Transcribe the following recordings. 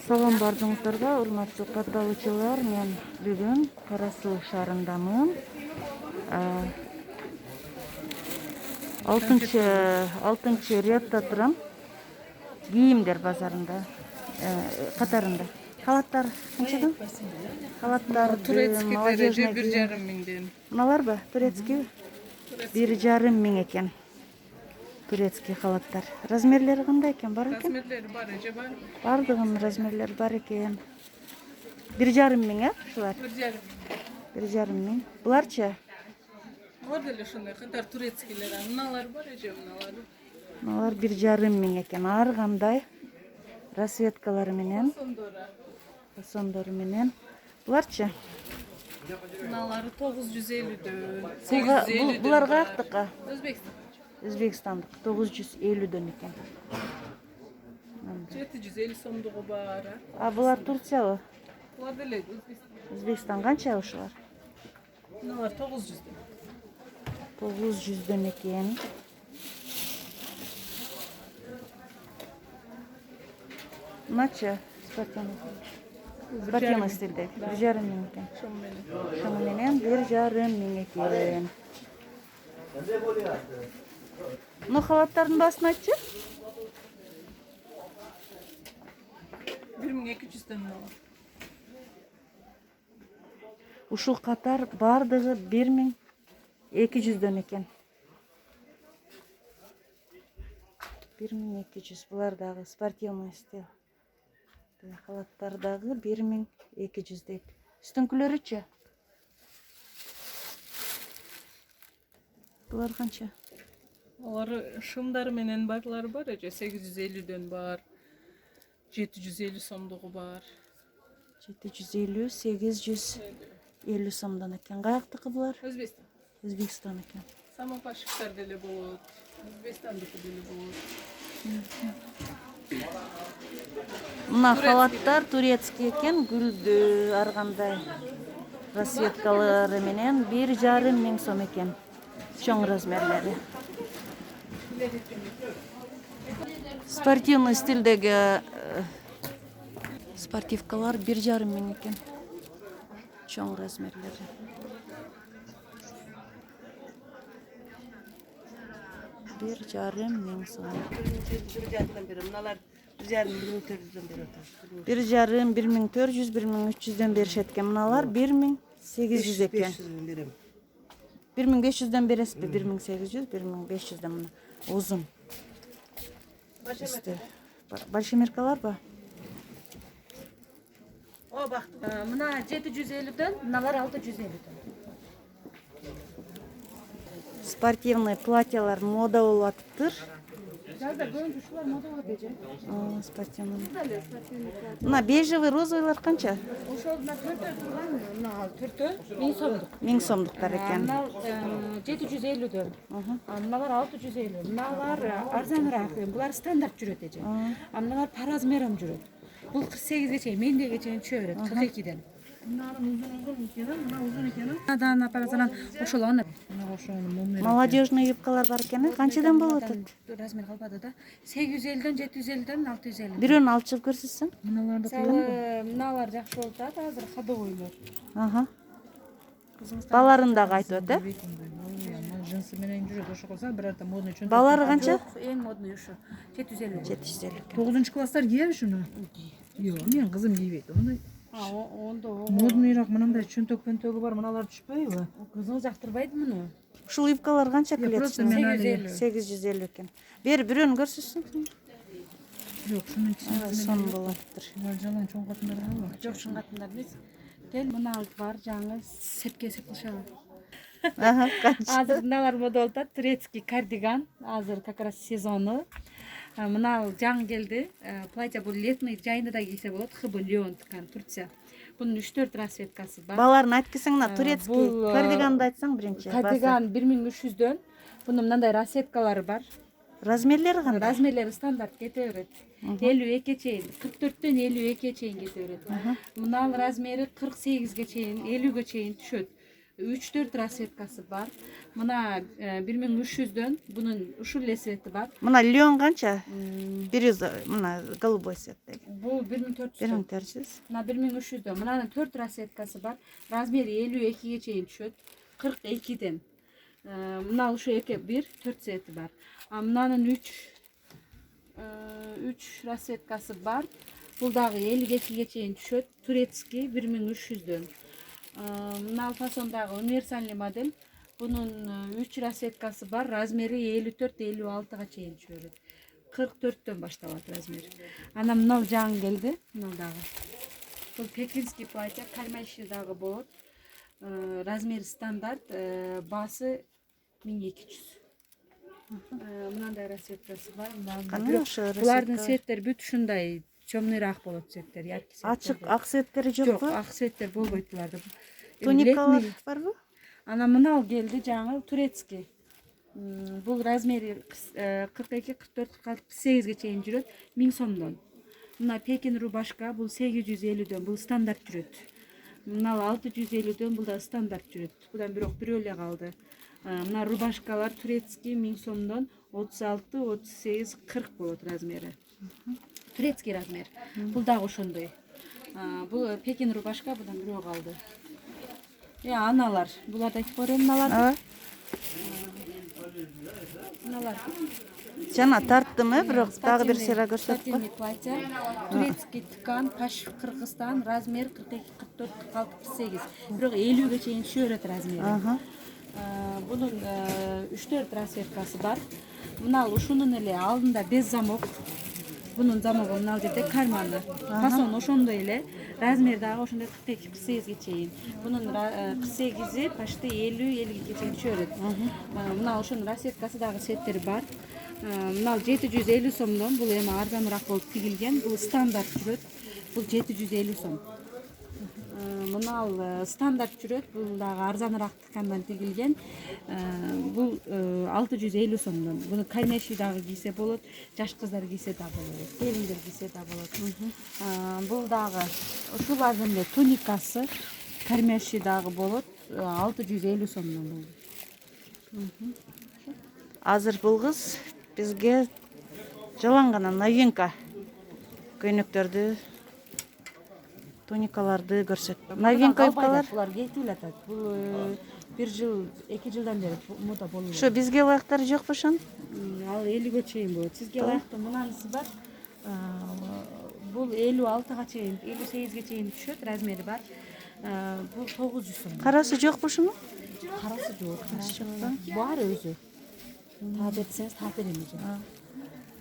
Салам бардыңыздарга, урматтуу катталуучулар. Мен бүгүн Кара Суу шаарындамын. 6-чы рядда турам. Кийимдер базарында, катарында. Халаттар канчадан? Халаттар Турецкилери 1,5 миңден. Мыналарбы? Турецкий 1,5 миң экен. Турецкий халаттар. Размерлери кандай экен? Бар экен? Размерлери бар, эже бар. Бардыгын размерлери бар экен. 1,5 миң, ушулар? 1,5. 1,5 миң. Буларчы? Вот деле ушундай катар турецкилер. Мыналар бар, эже мыналар. Мыналар 1,5 миң экен. Ар кандай расцветкалары менен, фасондору менен. Буларчы? Мыналары 950дөн. Булар каяктыкы? Өзбекстан. Өзбекстандык 950дөн экен. 750 сомдугу бар. А булар Турциябы? Булар деле Өзбекстан. Өзбекстан канча ушулар? Мыналар 900дөн. 900дөн экен. Мыначы? Спортивный стилде. 1,5 миң экен. Шону менен 1,5 миң экен. Ну, халаттардын баасын айтчы? 1200дөн мыналар. Ушул катар бардыгы 1200дөн экен. 1200. Булар дагы спортивный стил. Халаттар дагы 1200 дейт. Үстүңкүлөрүчү? Булар канча? Алар шымдары менен барлары бар, эже 850дөн бар. 750 сомдугу бар. 750, 850 сомдон экен. Каяктыкы булар? Өзбекстан. Өзбекстан экен. Самопашиктар деле болот. Өзбекстандыкы деле болот. Мына халаттар турецкий экен, гүлдүү ар кандай расцветкалары менен 1,5 миң сом экен. Чоң размерлери. Спортивный стилдеги спортивкалар 1,5 миң экен. Чоң размерлери. Bir жарым миң сом. 1,5, 1,400 беришет. Мыналар 1,800 экен. 1,500дөн бересизби? 1,800, 1,500дөн мына узун. Большой меркаларбы? О, бак, мына 750дөн, мыналар 650дөн. Спортивный платьялар мода болуп атыптыр. Жазда көбүнчө ушулар мода болот эже. Спортивный. Мына бежевый, розовыйлар канча? Ошол мына төртөө турган, мына төртөө 1000 сомдук. 1000 сомдуктар экен. Мына 750дөн. Мыналар 650. Мыналар арзаныраак. Булар стандарт жүрөт эже. Мыналар по размерам жүрөт. Бул 48ге чейин, мендеге чейин түшө берет, 42ден. Мына паразанан ошол аны. Молодежный юбкалар бар экен. Канчадан болот атат? Размер калбады да. 850дөн, 750дөн, 650. Бирөөнү алчып көрсөтсөң? Мыналар жакшы болуп атат, азыр ходовойлор. Баларын дагы айтып өт, Жынсы менен жүрөт, ошо кылса бир арта модный үчүн. Балары канча? Эң модный ушу 750. 750. 9-класстар кийет ушуну? Жок, менин кызым кийбейт. Ондай Ондо модныйраак мынандай чөнтөк-пөнтөгү бар, мыналар түшпөйбү? кызыңыз жактырбайт муну. Ушул юбкалар канча келет? Просто мен 850 экен. Бери бирөөнү көрсөтсүң. Жок, шунун Сон болоптур. жалаң чоң катындар бар. Жок, чын катындар эмес. Дел мына бар жаңы сепке кылышат. Канча? Азыр мыналар мода болуп атат, турецкий кардиган. Азыр как раз сезону. Мына жаңы келди. Платье бул летный, жайында да кийсе болот. ХБ Леон ткань, Турция. Бунун 3-4 расцветкасы бар. Баларын айткысың, мына турецкий кардиганды айтсаң биринчи. Кардиган 1300дөн. Бунун мындай расцветкалары бар. Размерлери кандай? Размерлери стандарт кете берет. 52 чейин, 44дөн 52 чейин кете берет. Мынал размери 48ге чейин, 50ге чейин түшөт. 3-4 расцветкасы бар. Мына 1300-дөн бунун ушул эле цвети бар. Мына леон канча? Бирюза, мына голубой цветтеги. Бул 1400. 1400. Мына 1300-дөн. Мынанын 4 расцветкасы бар. Размери 52-ге чейин түшөт. 42-ден. Мына ушул эки 1-4 цвети бар. А мынанын 3 расцветкасы бар. Бул дагы 52-ге чейин түшөт. Турецкий 1300-дөн. Мына фасондагы универсальный модель. Бунун 3 расцветкасы бар. Размери 54-56-га чейин түшөт. 44-төн башталат размер. Ана мынау жаңы келди. Мынау дагы. Бул пекинский платье, кармаши дагы болот. Размери стандарт, басы 1200. Мынандай расцветкасы бар. Булардын цветтери бүт ушундай темныйраак болот цветтер, яркий цветтер. Ачык ак цветтери жокпу? Жок, ак цветтер болбойт буларда. Туникалар барбы? Ана мынау келди жаңы турецкий. Бул размери 42, 44, 48ге чейин жүрөт, 1000 сомдон. Мына Пекин рубашка, бул 850дөн, бул стандарт жүрөт. Мына 650дөн, бул да стандарт жүрөт. Будан бирок бирөө эле калды. Мына рубашкалар турецкий 1000 сомдон 36, 38, 40 болот размери. Турецкий размер. Бул дагы ошондой. Бул Пекин рубашка, будан бирөө калды. Аналар, буларды айтып көрөм мыналарды. Мыналар. Жана тарттым, бирок дагы бир сыйра көрсөт Спортивный платье, турецкий ткань, Каш, Кыргызстан, размер 42, 44, 46, 48. Бирок 50ге чейин түшө берет размери. Bunun 3-4 расцветкасы бар. Мына ушунун эле алдында без замок. Bunun замогу мына жерде карманы. Фасон ошондой эле. Размер дагы ошондой 42-48ге чейин. Bunun 48-и почти 50-52ге чейин түшө берет. Мына ошонун расцветкасы дагы цветтери бар. Мына 750 сомдон, бул эми арзаныраак болуп тигилген. Бул стандарт жүрөт. Бул 750 сом. Мына стандарт жүрөт, бул дагы арзаныраак ткандан тигилген. Бул 650 сомдон. Буну кармеши дагы кийсе болот, жаш кыздар кийсе да болот, келиндер кийсе да болот. Бул дагы ушулардын эле туникасы, кармеши дагы болот, 650 сомдон бул. Азыр бул кыз бизге жалаң гана новинка көйнөктөрдү, туникаларды көрсөттү. Новинка юбкалар. Булар кетип элатат. Бул 1 жыл, 2 жылдан бери мода болуп. Ошо бизге ылайыктары жокпу ошон? Ал 50ге чейин болот. Сизге ылайыктуу мынанысы бар. Бул 56га чейин, 58ге чейин түшөт, размери бар. Бул 900 сом. Карасы жокпу ушунун? Карасы жок. Карасы жок. Бар өзү. Таап этсеңиз таап берем.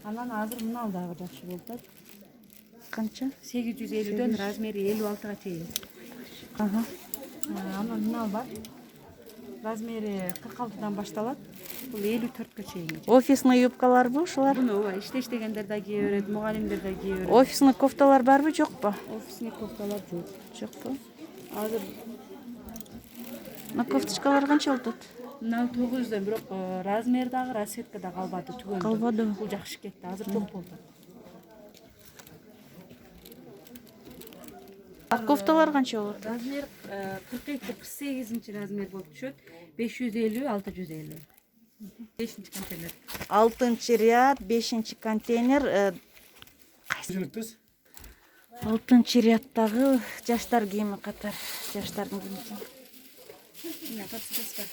Анан азыр мынал дагы жакшы болот. Канча? 850дөн размери 56га чейин. Анан мынал бар. Размери 46дан башталат. Бул 54ге чейин. Офисный юбкаларбы ушулар? Буну ооба иштештегендер да кие берет, мугалимдер да кие берет. Офисный кофталар барбы, жокпу? Офисный кофталар жок. Жокпу. Азыр На кофточкалар канча болот? мына 900дөн, бирок размер дагы, расцветка да калбады, түгөндү. Калбады. Бул жакшы кетти. Азыр жок болду. А кофталар канча болот? Размер 42-48 размер болуп түшөт. 550-650. 5-контейнер. 6-ряд, 5-контейнер. Кайсы? 6-ряддагы жаштар кийими катар. Жаштардын кийими. Мына подсказка.